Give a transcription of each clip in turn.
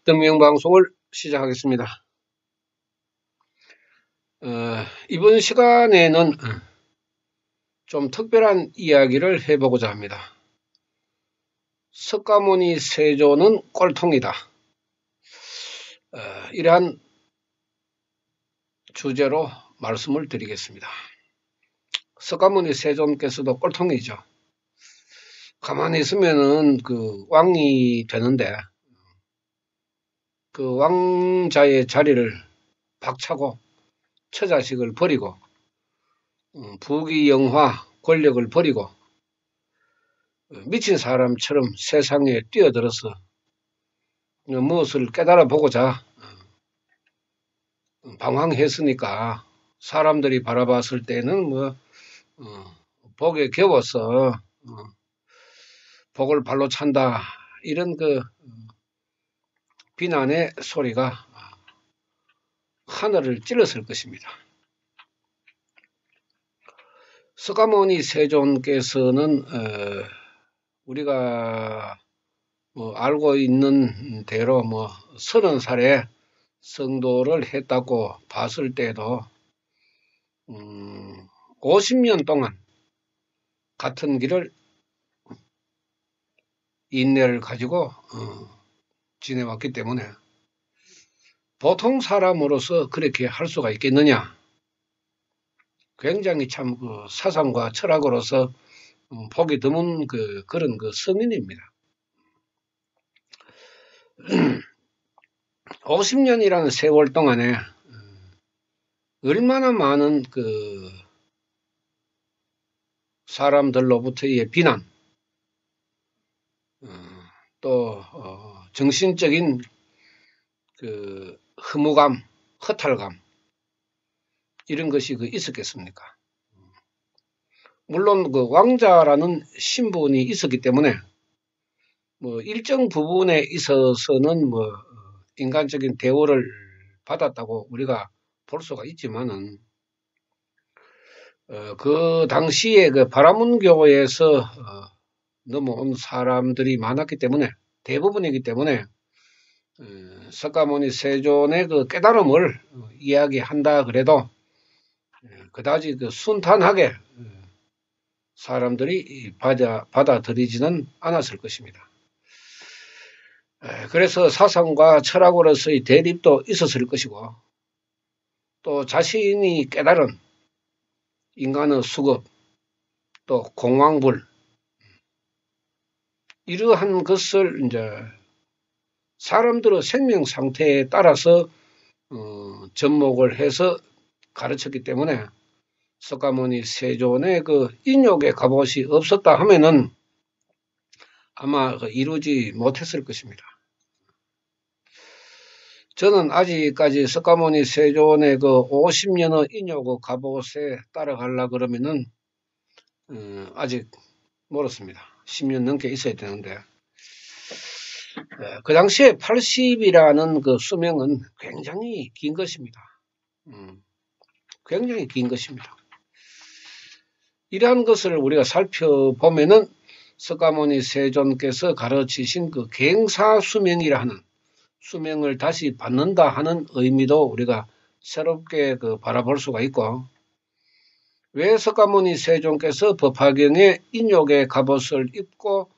등명방송을 시작하겠습니다. 이번 시간에는 좀 특별한 이야기를 해보고자 합니다. 석가모니 세조는 꼴통이다. 이러한 주제로 말씀을 드리겠습니다. 석가모니 세존께서도 꼴통이죠. 가만히 있으면은 그 왕이 되는데 그 왕자의 자리를 박차고 처자식을 버리고 부귀영화 권력을 버리고 미친 사람처럼 세상에 뛰어들어서 무엇을 깨달아 보고자 방황했으니까 사람들이 바라봤을 때는 복에 겨워서 복을 발로 찬다 이런 그 비난의 소리가 하늘을 찔렀을 것입니다. 석가모니 세존께서는 우리가 알고 있는 대로 30살에 성도를 했다고 봤을 때도 50년 동안 같은 길을 인내를 가지고 지내왔기 때문에 보통 사람으로서 그렇게 할 수가 있겠느냐. 굉장히 참 그 사상과 철학으로서 보기 드문 그런 성인입니다. 50년이라는 세월 동안에 얼마나 많은 그 사람들로부터의 비난, 또 정신적인 그 허무감, 허탈감 이런 것이 있었겠습니까? 물론 그 왕자라는 신분이 있었기 때문에 일정 부분에 있어서는 인간적인 대우를 받았다고 우리가 볼 수가 있지만은 그 당시에 그 바라문교에서 넘어온 사람들이 많았기 때문에 대부분이기 때문에 석가모니 세존의 그 깨달음을 이야기한다 그래도 그다지 순탄하게 사람들이 받아들이지는 않았을 것입니다. 그래서 사상과 철학으로서의 대립도 있었을 것이고 또 자신이 깨달은 인간의 수급 또 공황불 이러한 것을 이제 사람들의 생명 상태에 따라서 접목을 해서 가르쳤기 때문에 석가모니 세존의 그 인욕의 갑옷이 없었다 하면은 아마 이루지 못했을 것입니다. 저는 아직까지 석가모니 세존의 그 50년의 인욕의 갑옷에 따라가려 그러면은 아직 멀었습니다. 10년 넘게 있어야 되는데 그 당시에 80이라는 그 수명은 굉장히 긴 것입니다. 굉장히 긴 것입니다. 이러한 것을 우리가 살펴보면은 석가모니 세존께서 가르치신 그 갱사수명이라 하는 수명을 다시 받는다 하는 의미도 우리가 새롭게 바라볼 수가 있고 왜 석가모니 세존께서 법화경에 인욕의 갑옷을 입고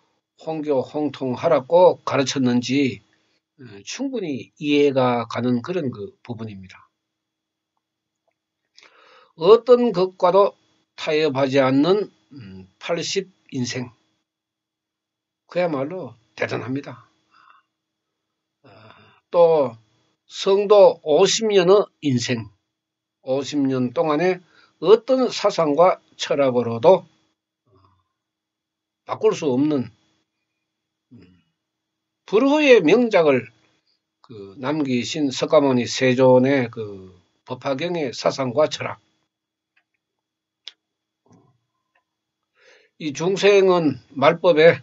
홍교 홍통하라고 가르쳤는지 충분히 이해가 가는 그런 부분입니다. 어떤 것과도 타협하지 않는 80인생 그야말로 대단합니다. 또 성도 50년의 인생 50년 동안에 어떤 사상과 철학으로도 바꿀 수 없는 불후의 명작을 남기신 석가모니 세존의 법화경의 사상과 철학 이 중생은 말법에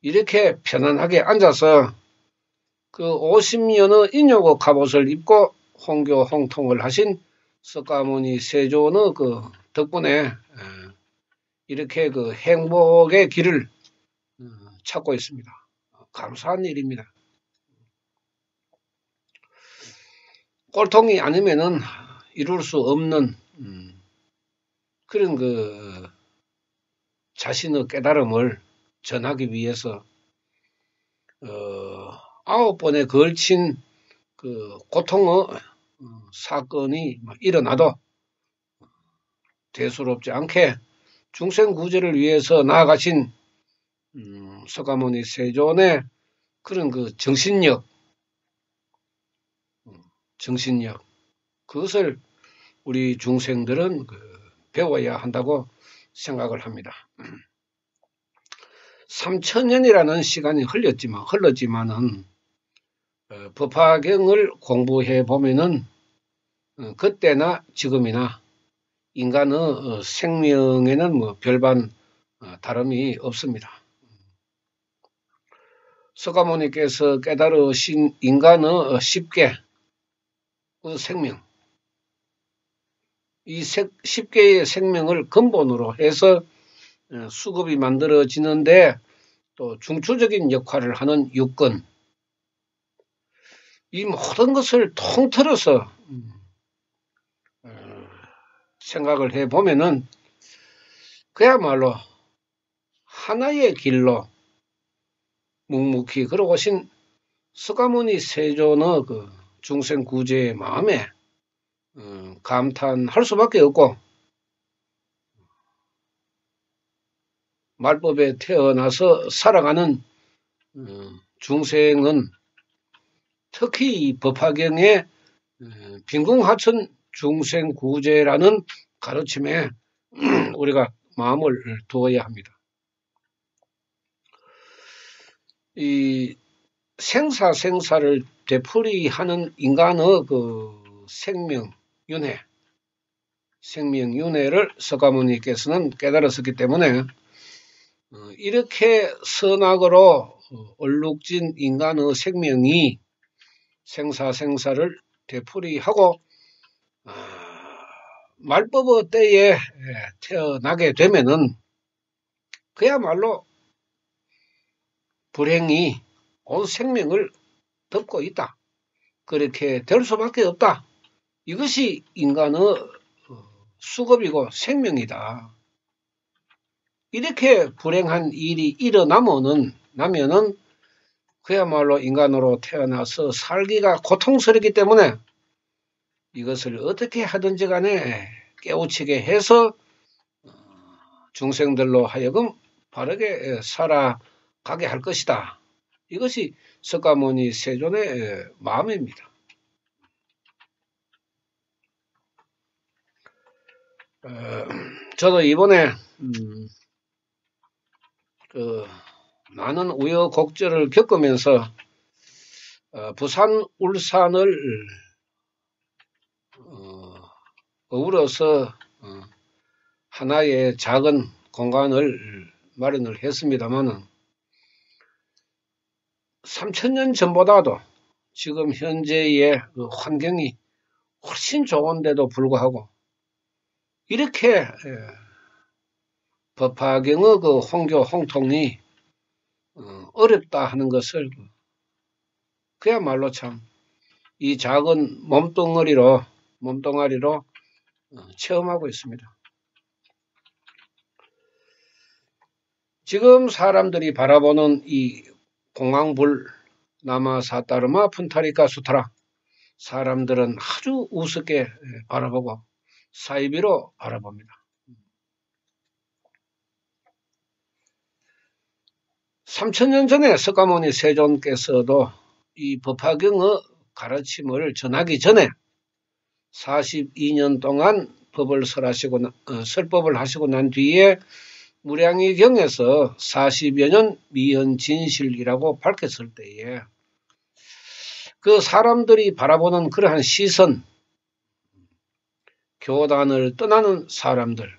이렇게 편안하게 앉아서 50년의 인욕의 갑옷을 입고 홍교 홍통을 하신 석가모니 세존의 덕분에 이렇게 행복의 길을 찾고 있습니다. 감사한 일입니다. 꼴통이 아니면은 이룰 수 없는 그런 그 자신의 깨달음을 전하기 위해서 9번에 걸친 그 고통의 사건이 일어나도 대수롭지 않게 중생구제를 위해서 나아가신 서가모니 세존의 그런 그 정신력, 그것을 우리 중생들은 배워야 한다고 생각을 합니다. 3000년이라는 시간이 흘렀지만은 법화경을 공부해 보면은 그때나 지금이나 인간의 생명에는 뭐 별반 다름이 없습니다. 서가모니께서 깨달으신 인간의 10개 생명, 이 10개의 생명을 근본으로 해서 수급이 만들어지는데 또 중추적인 역할을 하는 육근, 이 모든 것을 통틀어서 생각을 해보면은 그야말로 하나의 길로 묵묵히 걸어오신 서가모니 세존의 그 중생구제의 마음에 감탄할 수밖에 없고, 말법에 태어나서 살아가는 중생은 특히 이 법화경의 빈궁하천 중생구제라는 가르침에 우리가 마음을 두어야 합니다. 이 생사를 되풀이하는 인간의 그 생명윤회를 서가모니께서는 깨달았었기 때문에 이렇게 선악으로 얼룩진 인간의 생명이 생사를 되풀이하고 말법의 때에 태어나게 되면은 그야말로 불행이 온 생명을 덮고 있다. 그렇게 될 수밖에 없다. 이것이 인간의 수급이고 생명이다. 이렇게 불행한 일이 일어나면은 그야말로 인간으로 태어나서 살기가 고통스럽기 때문에 이것을 어떻게 하든지 간에 깨우치게 해서 중생들로 하여금 바르게 살아가게 할 것이다. 이것이 서가모니 세존의 마음입니다. 저도 이번에 많은 우여곡절을 겪으면서 부산, 울산을 어우러서 하나의 작은 공간을 마련을 했습니다만은 3000년 전보다도 지금 현재의 그 환경이 훨씬 좋은데도 불구하고 이렇게 법화경의 그 홍교 홍통이 어렵다 하는 것을 그야말로 참 이 작은 몸뚱아리로 체험하고 있습니다. 지금 사람들이 바라보는 이 공황불 나마사따르마 푼타리카 수타라, 사람들은 아주 우습게 바라보고 사이비로 바라봅니다. 3000년 전에 서가모니 세존께서도 이 법화경의 가르침을 전하기 전에 42년 동안 설법을 하시고 난 뒤에 무량의경에서 40여 년 미연진실이라고 밝혔을 때에 그 사람들이 바라보는 그러한 시선, 교단을 떠나는 사람들,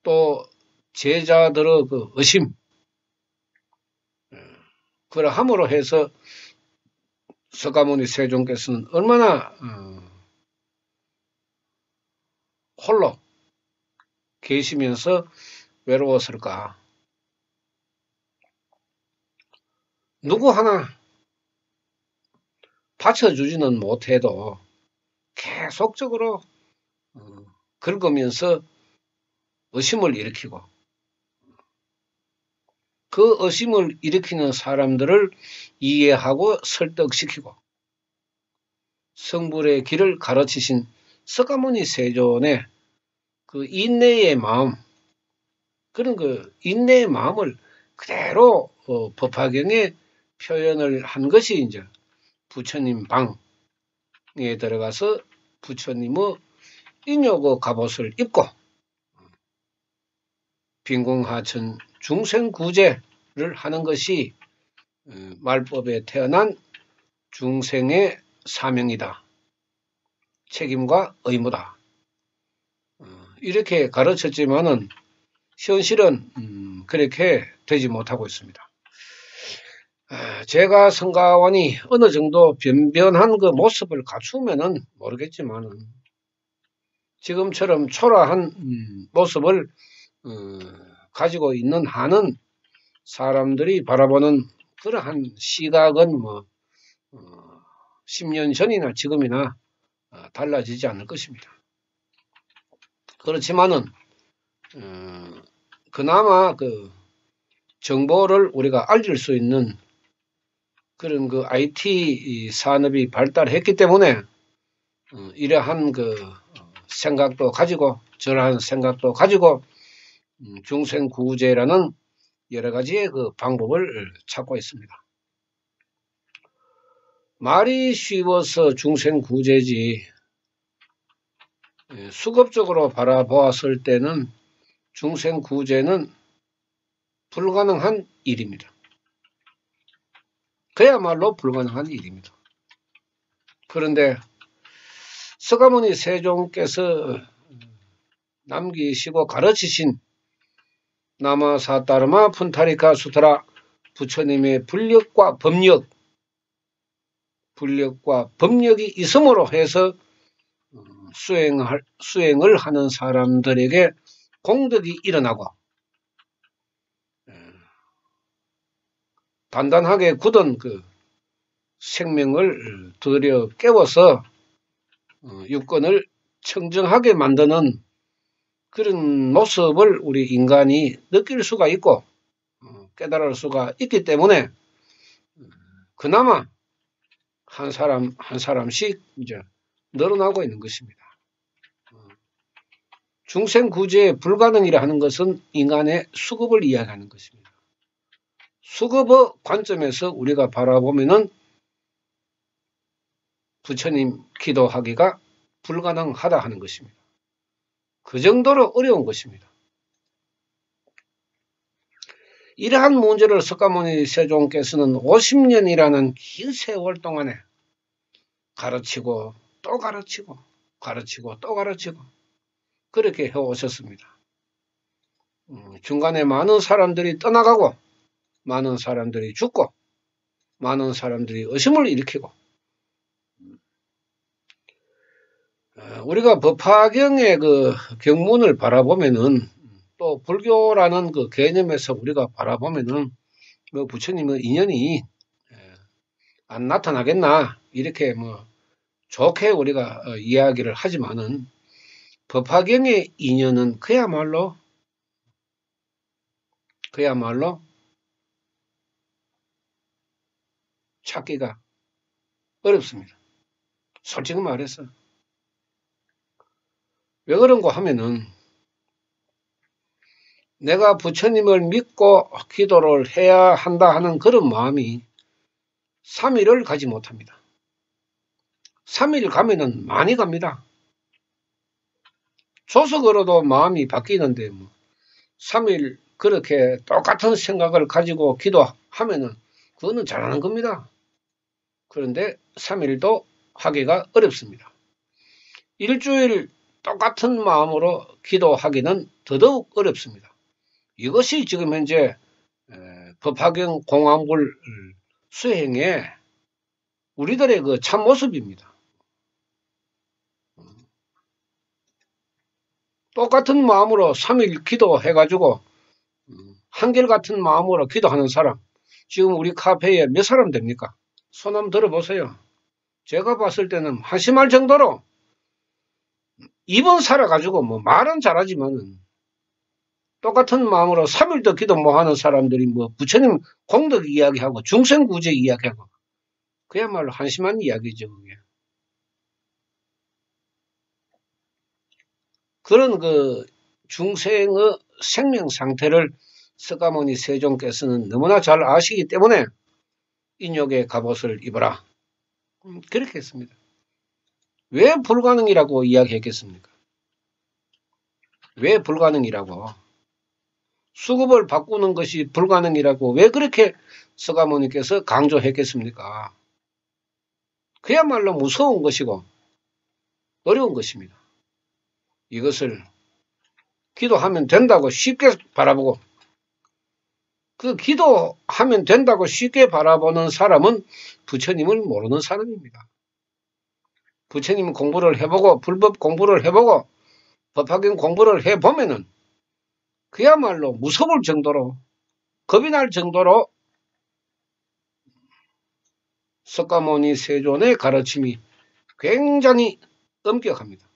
또 제자들의 그 의심, 그러함으로 해서 서가모니 세존께서는 얼마나 홀로 계시면서 외로웠을까. 누구 하나 받쳐주지는 못해도 계속적으로 긁으면서 의심을 일으키고 그 의심을 일으키는 사람들을 이해하고 설득시키고 성불의 길을 가르치신 석가모니 세존의 그 인내의 마음, 그런 그 인내의 마음을 그대로 법화경에 표현을 한 것이 이제 부처님 방에 들어가서 부처님의 인욕의 갑옷을 입고 빈궁하천 중생구제를 하는 것이 말법에 태어난 중생의 사명이다. 책임과 의무다. 이렇게 가르쳤지만은 현실은 그렇게 되지 못하고 있습니다. 제가 성가원이 어느 정도 변변한 그 모습을 갖추면은 모르겠지만은 지금처럼 초라한 모습을 가지고 있는 한은 사람들이 바라보는 그러한 시각은 뭐 10년 전이나 지금이나 달라지지 않을 것입니다. 그렇지만은 그나마 그 정보를 우리가 알릴 수 있는 그런 그 IT 산업이 발달했기 때문에 이러한 그 생각도 가지고 저러한 생각도 가지고 중생구제라는 여러 가지의 그 방법을 찾고 있습니다. 말이 쉬워서 중생구제지 수급적으로 바라보았을 때는 중생구제는 불가능한 일입니다. 그야말로 불가능한 일입니다. 그런데 석가모니 세종께서 남기시고 가르치신 나마사타르마 푼타리카 수트라 부처님의 불력과 법력이 있음으로 해서 수행을 하는 사람들에게 공덕이 일어나고 단단하게 굳은 그 생명을 들여 깨워서 육권을 청정하게 만드는 그런 모습을 우리 인간이 느낄 수가 있고 깨달을 수가 있기 때문에 그나마 한 사람씩 이제 늘어나고 있는 것입니다. 중생구제 불가능이라 하는 것은 인간의 수급을 이야기하는 것입니다. 수급의 관점에서 우리가 바라보면은 부처님 기도하기가 불가능하다 하는 것입니다. 그 정도로 어려운 것입니다. 이러한 문제를 석가모니 세종께서는 50년이라는 긴 세월 동안에 가르치고 또 가르치고 또 가르치고 그렇게 해오셨습니다. 중간에 많은 사람들이 떠나가고 많은 사람들이 죽고 많은 사람들이 의심을 일으키고 우리가 법화경의 그 경문을 바라보면은 또 불교라는 그 개념에서 우리가 바라보면은 뭐 부처님의 인연이 안 나타나겠나 이렇게 뭐 좋게 우리가 이야기를 하지만은 법화경의 인연은 그야말로 찾기가 어렵습니다. 솔직히 말해서. 왜 그런가 하면은 내가 부처님을 믿고 기도를 해야 한다 하는 그런 마음이 3일을 가지 못합니다. 3일 가면은 많이 갑니다. 조석으로도 마음이 바뀌는데 뭐 3일 그렇게 똑같은 생각을 가지고 기도하면은 그거는 잘하는 겁니다. 그런데 3일도 하기가 어렵습니다. 일주일 똑같은 마음으로 기도하기는 더더욱 어렵습니다. 이것이 지금 현재 법화경 공안불 수행의 우리들의 그 참모습입니다. 똑같은 마음으로 3일 기도해가지고 한결같은 마음으로 기도하는 사람 지금 우리 카페에 몇 사람 됩니까? 손 한번 들어보세요. 제가 봤을 때는 한심할 정도로 입은 살아가지고 뭐 말은 잘하지만은 똑같은 마음으로 3일도 기도 못 하는 사람들이 뭐 부처님 공덕 이야기하고 중생구제 이야기하고 그야말로 한심한 이야기죠. 그게. 그런 그 중생의 생명 상태를 석가모니 세종께서는 너무나 잘 아시기 때문에 인욕의 갑옷을 입어라. 그렇게 했습니다. 왜 불가능이라고 이야기했겠습니까? 왜 불가능이라고? 수급을 바꾸는 것이 불가능이라고 왜 그렇게 석가모니께서 강조했겠습니까? 그야말로 무서운 것이고 어려운 것입니다. 이것을 기도하면 된다고 쉽게 바라보고 그 기도하면 된다고 쉽게 바라보는 사람은 부처님을 모르는 사람입니다. 부처님 공부를 해보고 불법 공부를 해보고 법화경 공부를 해보면은 그야말로 무서울 정도로 겁이 날 정도로 석가모니 세존의 가르침이 굉장히 엄격합니다.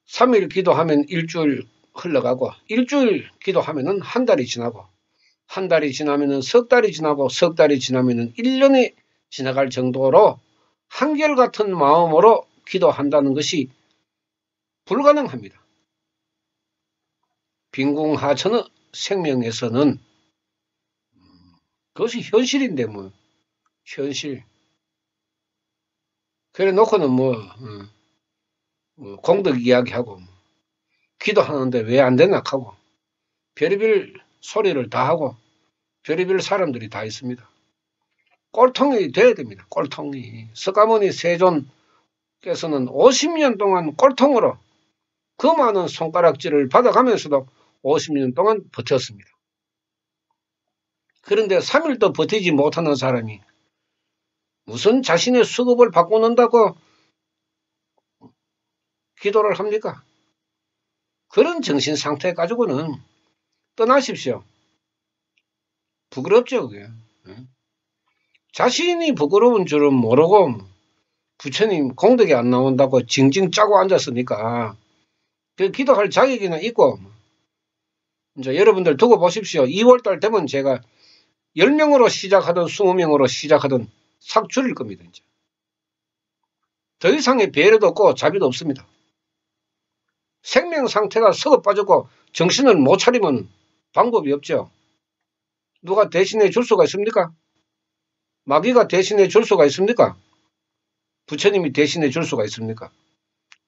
3일 기도하면 일주일 흘러가고 일주일 기도하면은 한 달이 지나고 한 달이 지나면은 석 달이 지나고 석 달이 지나면은 1년이 지나갈 정도로 한결같은 마음으로 기도한다는 것이 불가능합니다. 빈궁하천의 생명에서는 그것이 현실인데 뭐 현실 그래 놓고는 뭐 공덕 이야기하고 기도하는데 왜 안 되나 하고 별의별 소리를 다 하고 별의별 사람들이 다 있습니다. 꼴통이 돼야 됩니다. 꼴통이. 석가모니 세존께서는 50년 동안 꼴통으로 그 많은 손가락질을 받아가면서도 50년 동안 버텼습니다. 그런데 3일도 버티지 못하는 사람이 무슨 자신의 수급을 바꾸는다고 기도를 합니까? 그런 정신 상태 가지고는 떠나십시오. 부끄럽죠, 그게. 자신이 부끄러운 줄은 모르고 부처님 공덕이 안 나온다고 징징 짜고 앉았으니까 그 기도할 자격이나 있고 이제 여러분들 두고 보십시오. 2월달 되면 제가 10명으로 시작하든 20명으로 시작하든 싹 줄일 겁니다. 이제. 더 이상의 배려도 없고 자비도 없습니다. 생명 상태가 썩어 빠졌고 정신을 못 차리면 방법이 없죠. 누가 대신해 줄 수가 있습니까? 마귀가 대신해 줄 수가 있습니까? 부처님이 대신해 줄 수가 있습니까?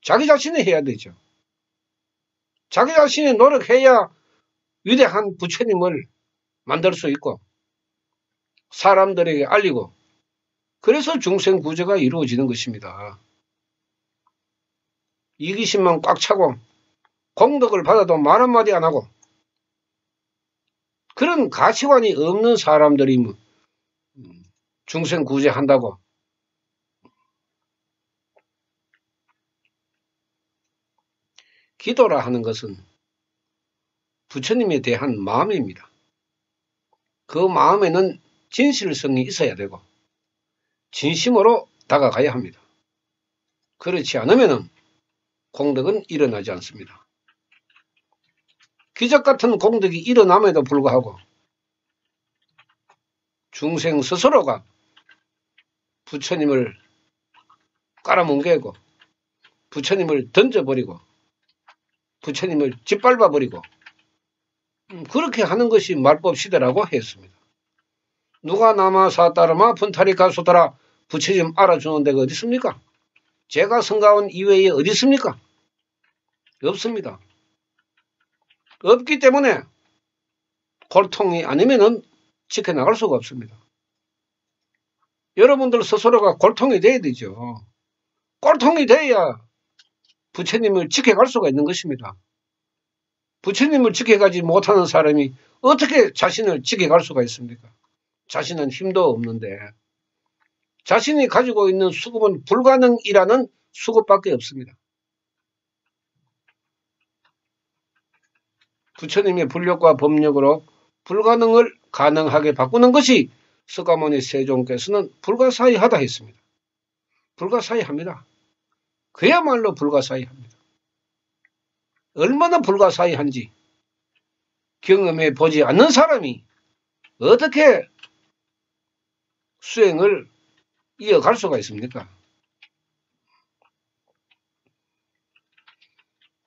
자기 자신이 해야 되죠. 자기 자신이 노력해야 위대한 부처님을 만들 수 있고 사람들에게 알리고 그래서 중생 구제가 이루어지는 것입니다. 이기심만 꽉 차고 공덕을 받아도 말 한마디 안 하고 그런 가치관이 없는 사람들이 중생 구제한다고 기도라 하는 것은 부처님에 대한 마음입니다. 그 마음에는 진실성이 있어야 되고 진심으로 다가가야 합니다. 그렇지 않으면 공덕은 일어나지 않습니다. 기적 같은 공덕이 일어남에도 불구하고 중생 스스로가 부처님을 깔아뭉개고 부처님을 던져버리고 부처님을 짓밟아버리고 그렇게 하는 것이 말법 시대라고 했습니다. 누가 남아사 따르마 분타리가 소더라 부처님 알아주는 데가 어디 있습니까? 제가 성가온 이외에 어디 있습니까? 없습니다. 없기 때문에 골통이 아니면은 지켜나갈 수가 없습니다. 여러분들 스스로가 골통이 돼야 되죠. 골통이 돼야 부처님을 지켜갈 수가 있는 것입니다. 부처님을 지켜가지 못하는 사람이 어떻게 자신을 지켜갈 수가 있습니까? 자신은 힘도 없는데 자신이 가지고 있는 수급은 불가능이라는 수급밖에 없습니다. 부처님의 불력과 법력으로 불가능을 가능하게 바꾸는 것이 석가모니 세종께서는 불가사의하다 했습니다. 불가사의합니다. 그야말로 불가사의합니다. 얼마나 불가사의한지 경험해 보지 않는 사람이 어떻게 수행을 이어갈 수가 있습니까?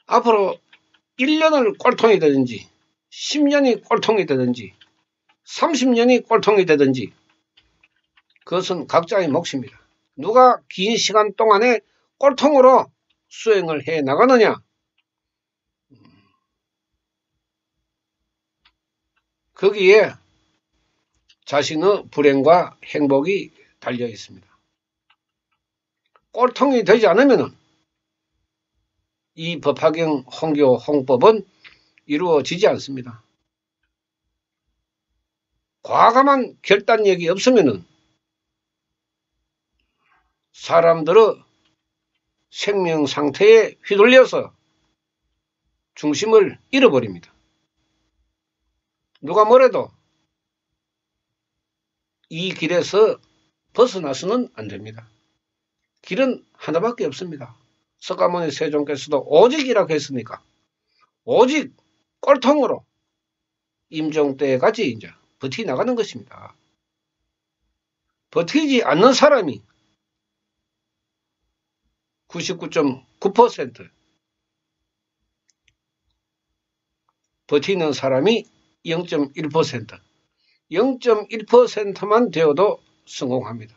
앞으로 1년을 꼴통이 되든지 10년이 꼴통이 되든지 30년이 꼴통이 되든지 그것은 각자의 몫입니다. 누가 긴 시간 동안에 꼴통으로 수행을 해 나가느냐, 거기에 자신의 불행과 행복이 달려 있습니다. 꼴통이 되지 않으면 이 법화경 홍교 홍법은 이루어지지 않습니다. 과감한 결단력이 없으면 사람들의 생명 상태에 휘둘려서 중심을 잃어버립니다. 누가 뭐래도 이 길에서 벗어나서는 안 됩니다. 길은 하나밖에 없습니다. 석가모니 세종께서도 오직이라고 했으니까 오직 꼴통으로 임종 때까지 이제 버티나가는 것입니다. 버티지 않는 사람이 99.9%, 버티는 사람이 0.1%, 0.1%만 되어도 성공합니다.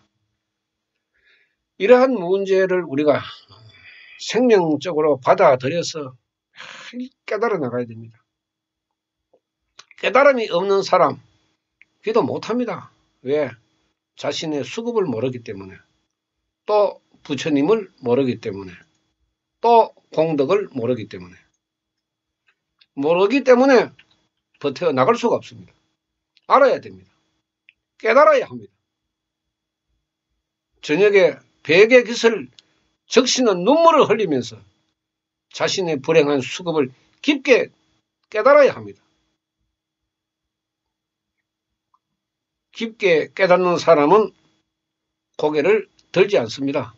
이러한 문제를 우리가 생명적으로 받아들여서 깨달아 나가야 됩니다. 깨달음이 없는 사람 기도 못합니다. 왜? 자신의 수급을 모르기 때문에, 또 부처님을 모르기 때문에, 또 공덕을 모르기 때문에 버텨 나갈 수가 없습니다. 알아야 됩니다. 깨달아야 합니다. 저녁에 베개 깃을 적시는 눈물을 흘리면서 자신의 불행한 수급을 깊게 깨달아야 합니다. 깊게 깨닫는 사람은 고개를 들지 않습니다.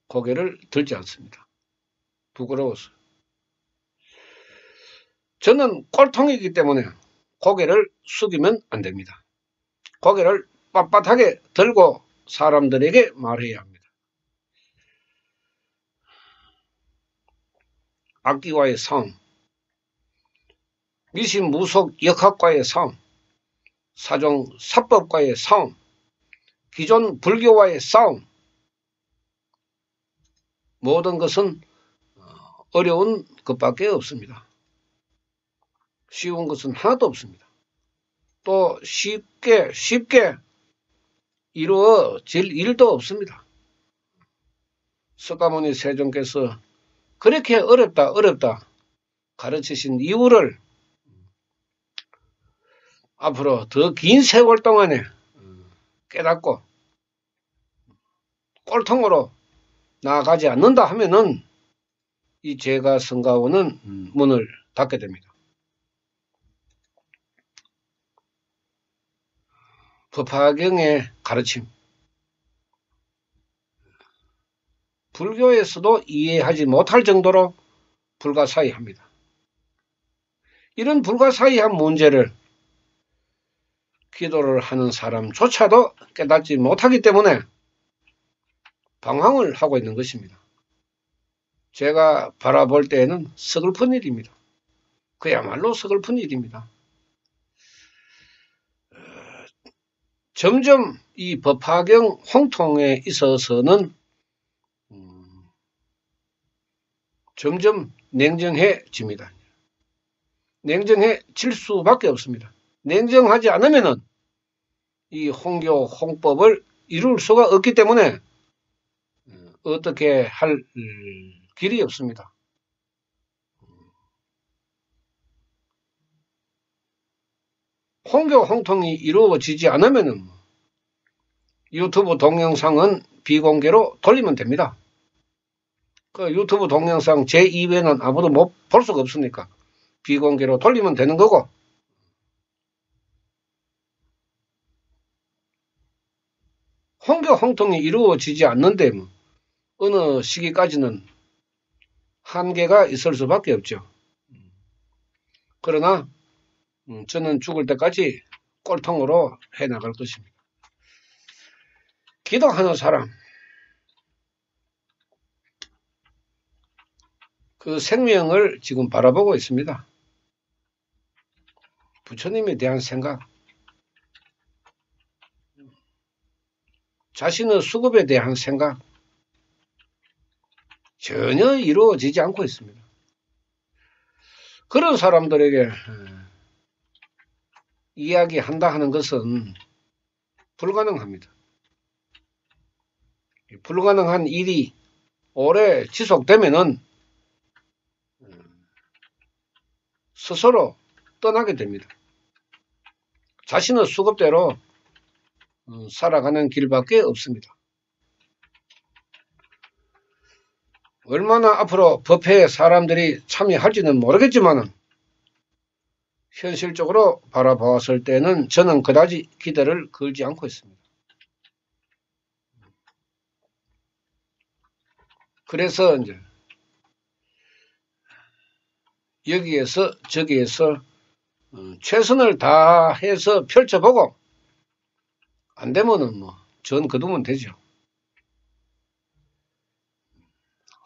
고개를 들지 않습니다. 부끄러워서. 저는 꼴통이기 때문에 고개를 숙이면 안 됩니다. 고개를 빳빳하게 들고 사람들에게 말해야 합니다. 악기와의 싸움, 미신무속 역학과의 싸움, 사종 사법과의 싸움, 기존 불교와의 싸움, 모든 것은 어려운 것밖에 없습니다. 쉬운 것은 하나도 없습니다. 또 쉽게 이루어질 일도 없습니다. 석가모니 세종께서 그렇게 어렵다 가르치신 이유를 앞으로 더 긴 세월 동안에 깨닫고 꼴통으로 나아가지 않는다 하면은 이 제가 성가원은 문을 닫게 됩니다. 법화경의 가르침, 불교에서도 이해하지 못할 정도로 불가사의합니다. 이런 불가사의한 문제를 기도를 하는 사람조차도 깨닫지 못하기 때문에 방황을 하고 있는 것입니다. 제가 바라볼 때에는 서글픈 일입니다. 그야말로 서글픈 일입니다. 점점 이 법화경 홍통에 있어서는 점점 냉정해집니다. 냉정해질 수밖에 없습니다. 냉정하지 않으면은 이 홍교 홍법을 이룰 수가 없기 때문에 어떻게 할 길이 없습니다. 홍교 홍통이 이루어지지 않으면은 유튜브 동영상은 비공개로 돌리면 됩니다. 그 유튜브 동영상 제2회는 아무도 못 볼 수가 없으니까 비공개로 돌리면 되는 거고, 홍교 홍통이 이루어지지 않는데 뭐 어느 시기까지는 한계가 있을 수밖에 없죠. 그러나 저는 죽을 때까지 꼴통으로 해나갈 것입니다. 기도하는 사람, 그 생명을 지금 바라보고 있습니다. 부처님에 대한 생각, 자신의 수급에 대한 생각 전혀 이루어지지 않고 있습니다. 그런 사람들에게 이야기한다 하는 것은 불가능합니다. 불가능한 일이 오래 지속되면은 스스로 떠나게 됩니다. 자신의 수급대로 살아가는 길밖에 없습니다. 얼마나 앞으로 법회에 사람들이 참여할지는 모르겠지만 현실적으로 바라보았을 때는 저는 그다지 기대를 걸지 않고 있습니다. 그래서 이제 여기에서 저기에서 최선을 다해서 펼쳐보고 안 되면은 뭐 전 거두면 되죠.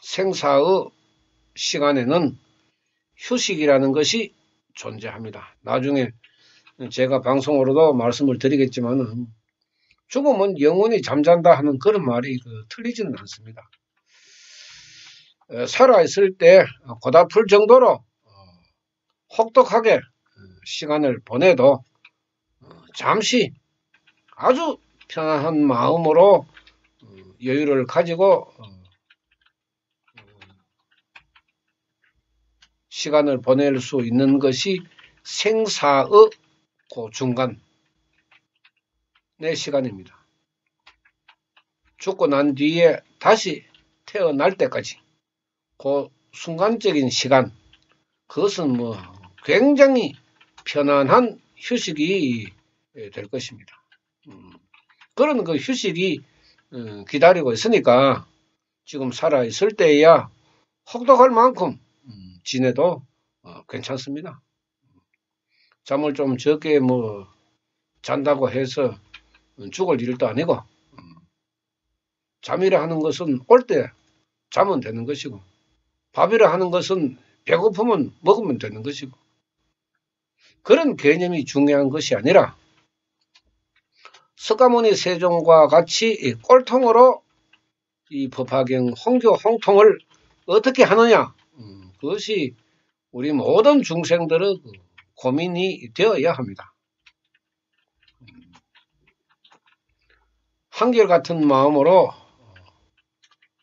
생사의 시간에는 휴식이라는 것이 존재합니다. 나중에 제가 방송으로도 말씀을 드리겠지만은 죽음은 영원히 잠잔다 하는 그런 말이 틀리지는 않습니다. 살아있을 때 고달플 정도로 혹독하게 시간을 보내도 잠시 아주 편안한 마음으로 여유를 가지고 시간을 보낼 수 있는 것이 생사의 그 중간 내 시간입니다. 죽고 난 뒤에 다시 태어날 때까지 그 순간적인 시간, 그것은 뭐 굉장히 편안한 휴식이 될 것입니다. 그런 그 휴식이 기다리고 있으니까 지금 살아있을 때야 혹독할 만큼 지내도 괜찮습니다. 잠을 좀 적게 뭐 잔다고 해서 죽을 일도 아니고 잠이라 하는 것은 올 때 자면 되는 것이고 밥이라 하는 것은 배고프면 먹으면 되는 것이고 그런 개념이 중요한 것이 아니라 석가모니 세종과 같이 꼴통으로 이 법화경 홍교 홍통을 어떻게 하느냐, 그것이 우리 모든 중생들의 고민이 되어야 합니다. 한결같은 마음으로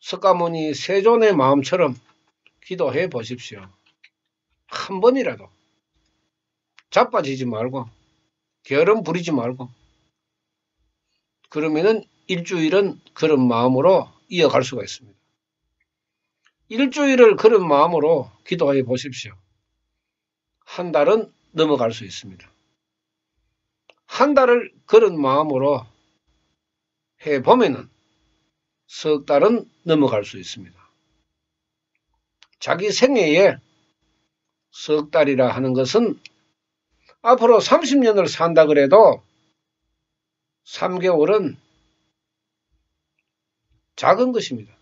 석가모니 세존의 마음처럼 기도해 보십시오. 한 번이라도 자빠지지 말고 게으름 부리지 말고 그러면은 일주일은 그런 마음으로 이어갈 수가 있습니다. 일주일을 그런 마음으로 기도해 보십시오. 한 달은 넘어갈 수 있습니다. 한 달을 그런 마음으로 해보면은 석 달은 넘어갈 수 있습니다. 자기 생애에 석 달이라 하는 것은 앞으로 30년을 산다 그래도 3개월은 작은 것입니다.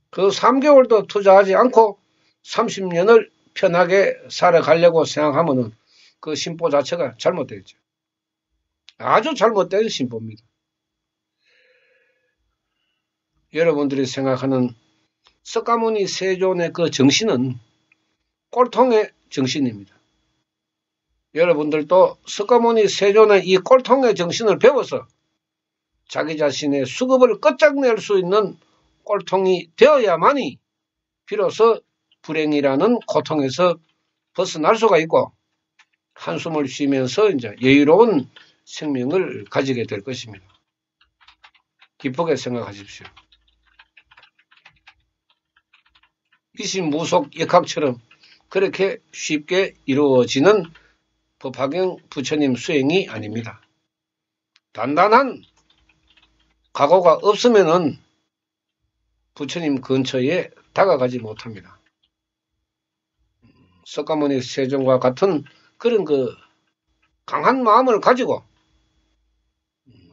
그 3개월도 투자하지 않고 30년을 편하게 살아가려고 생각하면은 그 심보 자체가 잘못되죠. 아주 잘못된 심보입니다. 여러분들이 생각하는 석가모니 세존의 그 정신은 꼴통의 정신입니다. 여러분들도 석가모니 세존의 이 꼴통의 정신을 배워서 자기 자신의 수급을 끝장낼 수 있는 꼴통이 되어야만이 비로소 불행이라는 고통에서 벗어날 수가 있고 한숨을 쉬면서 이제 여유로운 생명을 가지게 될 것입니다. 기쁘게 생각하십시오. 이신무속 역학처럼 그렇게 쉽게 이루어지는 법화경 부처님 수행이 아닙니다. 단단한 각오가 없으면은 부처님 근처에 다가가지 못합니다. 석가모니 세존과 같은 그런 강한 마음을 가지고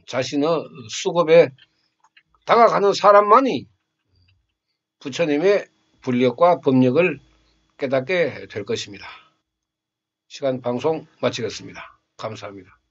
자신의 수급에 다가가는 사람만이 부처님의 불력과 법력을 깨닫게 될 것입니다. 시간 방송 마치겠습니다. 감사합니다.